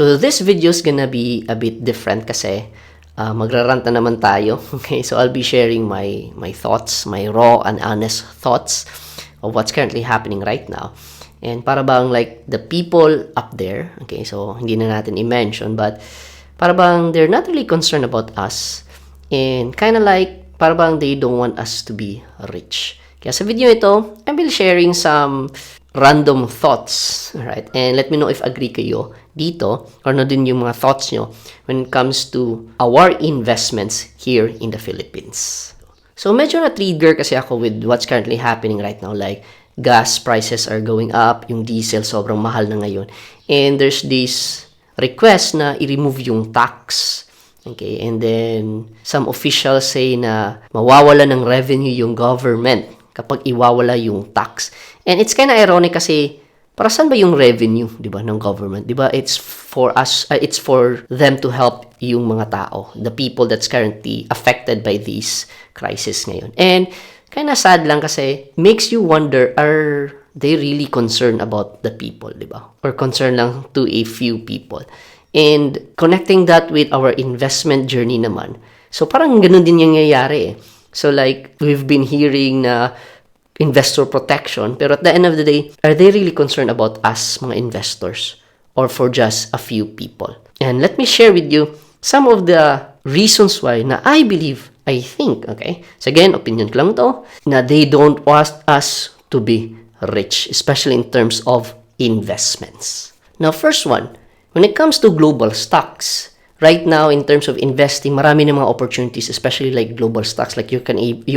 So this video is gonna be a bit different kasi magrarant na naman tayo. Okay, so I'll be sharing my thoughts, my raw and honest thoughts of what's currently happening right now. And para bang like the people up there, okay, so hindi na natin i-mention, but para bang they're not really concerned about us. And kind of like, para bang they don't want us to be rich. Kaya sa video ito, I will sharing some random thoughts, right? And let me know if agree kayo dito or ano din yung mga thoughts nyo when it comes to our investments here in the Philippines. So medyo na-trigger kasi ako with what's currently happening right now. Like, gas prices are going up, yung diesel sobrang mahal na ngayon. And there's this request na i-remove yung tax. Okay, and then some officials say na mawawala ng revenue yung government kapag iwawala yung tax. And it's kind of ironic kasi para saan ba yung revenue, 'di ba, ng government? 'Di ba? It's for us, it's for them to help yung mga tao, the people that's currently affected by this crisis ngayon. And kind of sad lang kasi makes you wonder, are they really concerned about the people, 'di ba? Or concerned lang to a few people? And connecting that with our investment journey naman. So parang ganun din yung nangyayari eh. So like, we've been hearing na investor protection, pero at the end of the day, are they really concerned about us, mga investors, or for just a few people? And let me share with you some of the reasons why na I think, okay? So again, opinion ko lang to, na they don't want us to be rich, especially in terms of investments. Now, first one, when it comes to global stocks, right now, in terms of investing, marami ng mga opportunities, especially like global stocks. Like you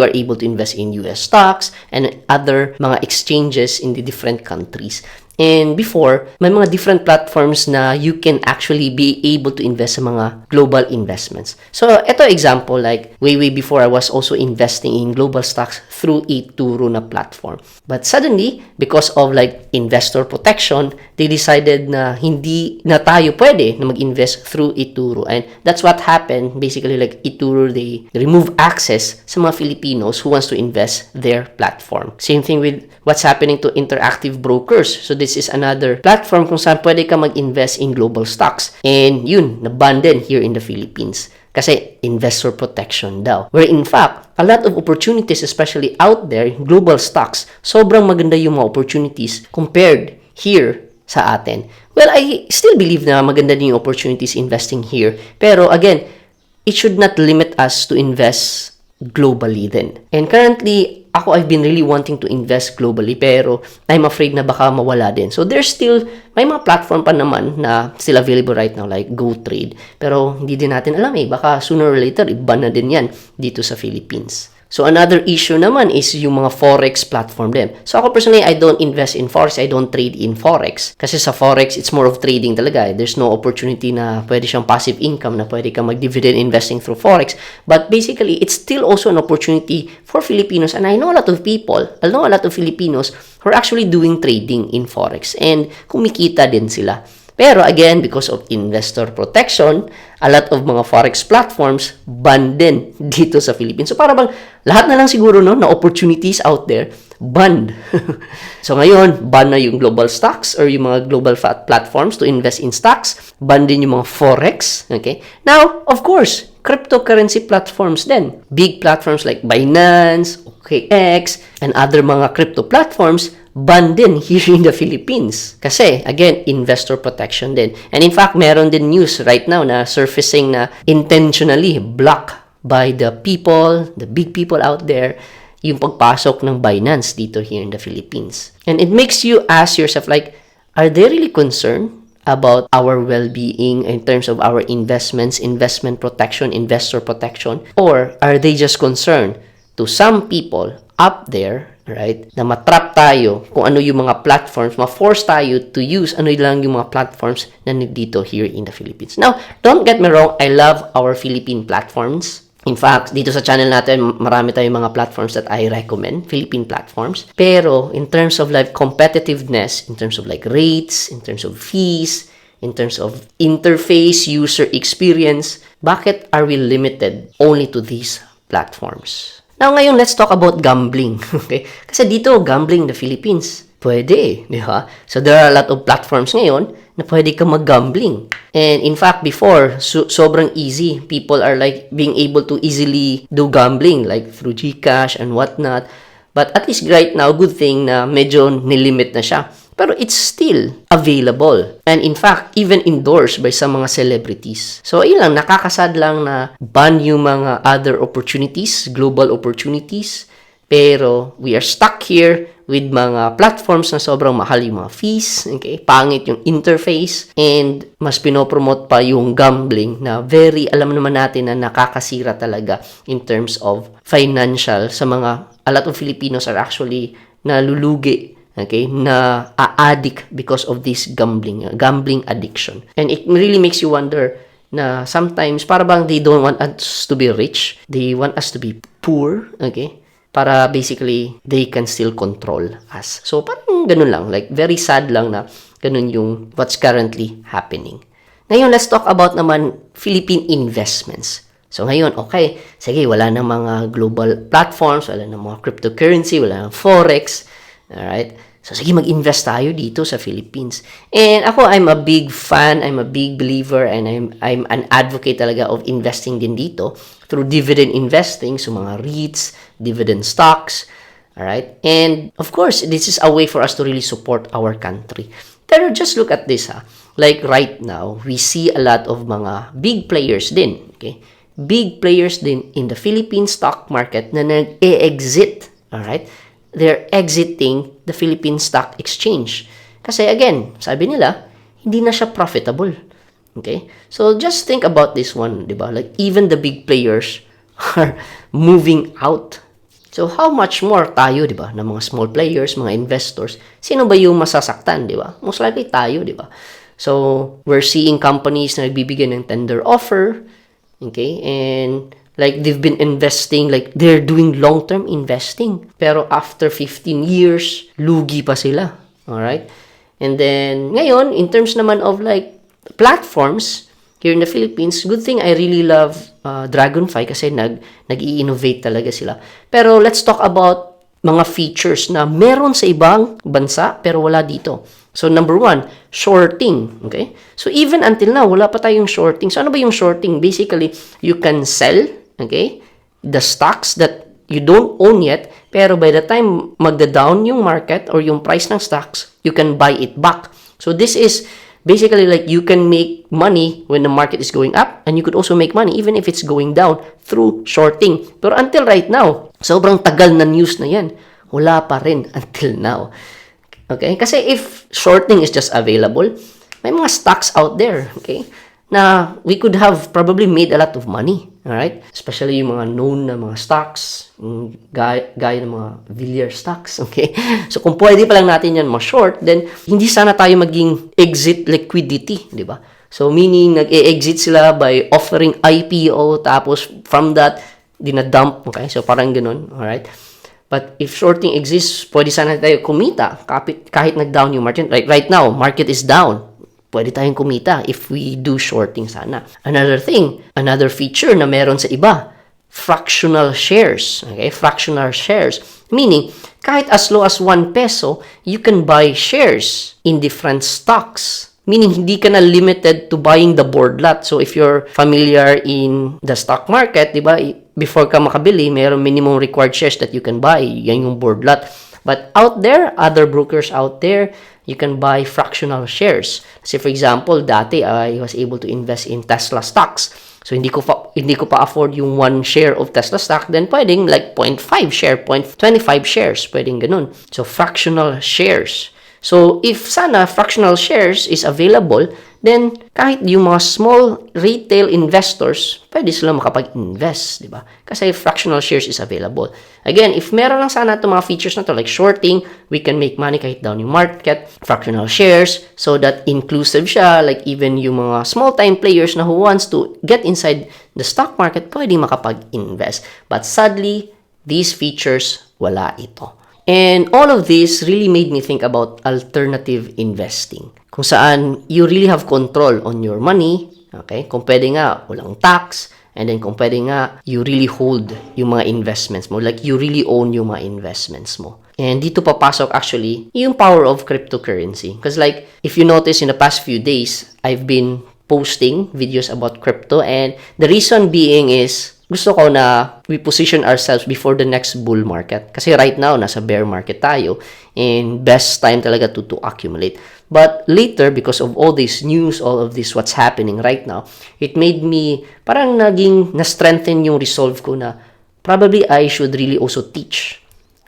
are able to invest in US stocks and other mga exchanges in the different countries. And before, may mga different platforms na you can actually be able to invest sa mga global investments. So, ito example, like way before, I was also investing in global stocks through eToro na platform. But suddenly, because of like investor protection, they decided na hindi na tayo pwede na mag-invest through eToro. And that's what happened. Basically, like eToro, they remove access sa mga Filipinos who wants to invest their platform. Same thing with what's happening to Interactive Brokers. So, this is another platform kung saan pwede ka mag-invest in global stocks. And yun, na-ban din here in the Philippines. Kasi investor protection daw. Where in fact, a lot of opportunities, especially out there, global stocks, sobrang maganda yung mga opportunities compared here sa atin. Well, I still believe na maganda din yung opportunities investing here. Pero again, it should not limit us to invest globally then. And currently, I've been really wanting to invest globally, pero I'm afraid na baka mawala din. So there's still, may mga platform pa naman na still available right now, like GoTrade. Pero hindi din natin alam baka sooner or later, iba na din yan dito sa Philippines. So another issue naman is yung mga forex platform din. So ako personally, I don't invest in forex. I don't trade in forex. Kasi sa forex, it's more of trading talaga. There's no opportunity na pwede siyang passive income na pwede ka mag-dividend investing through forex. But basically, it's still also an opportunity for Filipinos. And I know a lot of Filipinos who are actually doing trading in forex. And kumikita din sila. Pero again, because of investor protection, a lot of mga forex platforms banned din dito sa Philippines. So para bang lahat na lang siguro no, na opportunities out there, banned. So ngayon, ban na yung global stocks or yung mga global platforms to invest in stocks. Ban din yung mga forex. Okay? Now, of course, cryptocurrency platforms din. Big platforms like Binance, OKX, and other mga crypto platforms, ban din here in the Philippines. Kasi, again, investor protection din. And in fact, meron din news right now na surfacing na intentionally blocked by the people, the big people out there, yung pagpasok ng Binance dito here in the Philippines. And it makes you ask yourself, like, are they really concerned about our well-being in terms of our investments, investment protection, investor protection? Or are they just concerned to some people up there, right, na matrap tayo kung ano yung mga platforms, ma-force tayo to use ano lang yung mga platforms na dito here in the Philippines. Now, don't get me wrong, I love our Philippine platforms. In fact, dito sa channel natin, marami tayong mga platforms that I recommend, Philippine platforms. Pero, in terms of like competitiveness, in terms of like rates, in terms of fees, in terms of interface, user experience, bakit are we limited only to these platforms? Now, ngayon, let's talk about gambling. Okay? Kasi dito, gambling in the Philippines, Pwede, di ba? So, there are a lot of platforms ngayon na pwede ka mag-gambling. And in fact, before, sobrang easy. People are like being able to easily do gambling, like through GCash and whatnot. But at least right now, good thing na medyo nilimit na siya. Pero it's still available. And in fact, even endorsed by some mga celebrities. So, ayun lang, nakakasad lang na ban yung mga other opportunities, global opportunities. Pero, we are stuck here with mga platforms na sobrang mahal yung mga fees, okay? Pangit yung interface, and mas pinopromote pa yung gambling na alam naman natin na nakakasira talaga in terms of financial sa mga, a lot of Filipinos are actually nalulugi, okay, na a-addict because of this gambling addiction. And it really makes you wonder na sometimes, para bang they don't want us to be rich, they want us to be poor, okay? Para basically, they can still control us. So, parang ganun lang. Like, very sad lang na ganun yung what's currently happening. Ngayon, let's talk about naman Philippine investments. So, ngayon, okay, sige, wala na mga global platforms, wala na mga cryptocurrency, wala na forex, alright? So, sige, mag-invest tayo dito sa Philippines. And ako, I'm a big fan, I'm a big believer, and I'm an advocate talaga of investing din dito through dividend investing, so mga REITs, dividend stocks, alright? And, of course, this is a way for us to really support our country. Pero just look at this, ha. Like right now, we see a lot of mga big players din, okay? Big players din in the Philippine stock market na nag-e-exit, alright? They're exiting the Philippine Stock Exchange. Kasi again, sabi nila, hindi na siya profitable. Okay? So just think about this one, di ba? Like even the big players are moving out. So how much more tayo, di ba? Na mga small players, mga investors, sino ba yung masasaktan, di ba? Most likely tayo, di ba? So we're seeing companies na nagbibigay ng tender offer, okay? And like they've been investing, like they're doing long-term investing. Pero after 15 years, lugi pa sila. Alright? And then, ngayon, in terms naman of like platforms here in the Philippines, good thing I really love Dragonfly kasi nag-i-innovate talaga sila. Pero let's talk about mga features na meron sa ibang bansa pero wala dito. So, number one, shorting. Okay? So, even until now, wala pa tayong shorting. So, ano ba yung shorting? Basically, you can sell, okay, the stocks that you don't own yet, pero by the time magda-down yung market or yung price ng stocks, you can buy it back. So, this is basically like you can make money when the market is going up, and you could also make money even if it's going down through shorting. Pero until right now, sobrang tagal na news na yan. Wala pa rin until now. Okay? Kasi if shorting is just available, may mga stocks out there, okay, na we could have probably made a lot of money. Alright? Especially yung mga known na mga stocks, gaya ng mga Villiers stocks, okay? So, kung pwede pa lang natin yan ma-short, then hindi sana tayo maging exit liquidity, di ba? So, meaning, nag-e-exit sila by offering IPO, tapos from that, dinadump, okay? So, parang ganun, alright? But if shorting exists, pwede sana tayo kumita kahit nag-down yung market. Right now, market is down. Pwede tayong kumita if we do shorting sana. Another thing, another feature na meron sa iba, fractional shares. Okay? Fractional shares. Meaning, kahit as low as 1 peso, you can buy shares in different stocks. Meaning, hindi ka na limited to buying the board lot. So, if you're familiar in the stock market, di ba, before ka makabili, mayroong minimum required shares that you can buy. Yan yung board lot. But out there, other brokers out there, you can buy fractional shares. Kasi for example, dati I was able to invest in Tesla stocks. So, hindi ko pa afford yung 1 share of Tesla stock, then pwedeng like 0.5 share, 0.25 shares, pwedeng ganun. So, fractional shares. So, if sana fractional shares is available, then kahit yung mga small retail investors, pwede sila makapag-invest, di ba? Kasi fractional shares is available. Again, if meron lang sana itong mga features na to, like shorting, we can make money kahit down yung market, fractional shares, so that inclusive siya, like even yung mga small-time players na who wants to get inside the stock market, pwede makapag-invest. But sadly, these features, wala ito. And all of this really made me think about alternative investing. Kung saan you really have control on your money, okay? Kung pwede nga, walang tax, and then kung pwede nga, you really hold yung mga investments mo. Like, you really own yung mga investments mo. And dito papasok actually yung power of cryptocurrency. Because like, if you notice in the past few days, I've been posting videos about crypto, and the reason being is gusto ko na we position ourselves before the next bull market. Kasi right now, nasa bear market tayo, and best time talaga to accumulate. But later, because of all this news, all of this what's happening right now, it made me parang na-strengthen yung resolve ko na probably I should really also teach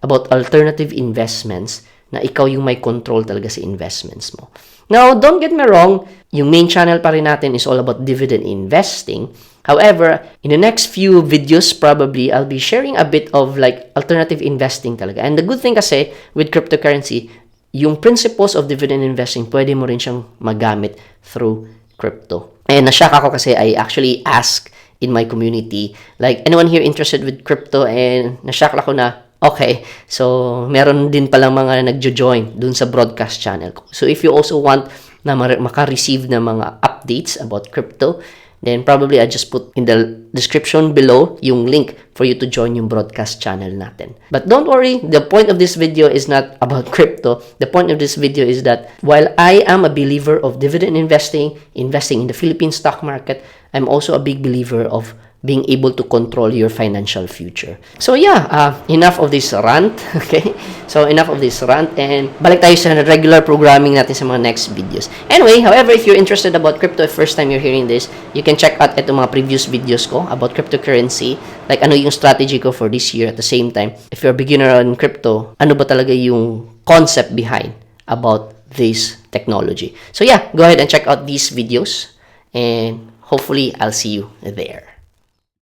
about alternative investments na ikaw yung may control talaga sa investments mo. Now, don't get me wrong, yung main channel pa rin natin is all about dividend investing. However, in the next few videos, probably, I'll be sharing a bit of like alternative investing talaga. And the good thing kasi with cryptocurrency, yung principles of dividend investing, pwede mo rin siyang magamit through crypto. And nashock ako kasi I actually asked in my community, like, anyone here interested with crypto? And nashock ako na, okay, so meron din palang mga nagjo-join dun sa broadcast channel ko. So if you also want na maka-receive na mga updates about crypto, then probably I just put in the description below yung link for you to join yung broadcast channel natin. But don't worry, the point of this video is not about crypto. The point of this video is that while I am a believer of dividend investing in the Philippine stock market, I'm also a big believer of being able to control your financial future. So yeah, enough of this rant, okay? So enough of this rant, and balik tayo sa regular programming natin sa mga next videos. Anyway, however, if you're interested about crypto, if first time you're hearing this, you can check out itong mga previous videos ko about cryptocurrency, like ano yung strategy ko for this year. At the same time, if you're a beginner on crypto, ano ba talaga yung concept behind about this technology. So yeah, go ahead and check out these videos, and hopefully I'll see you there.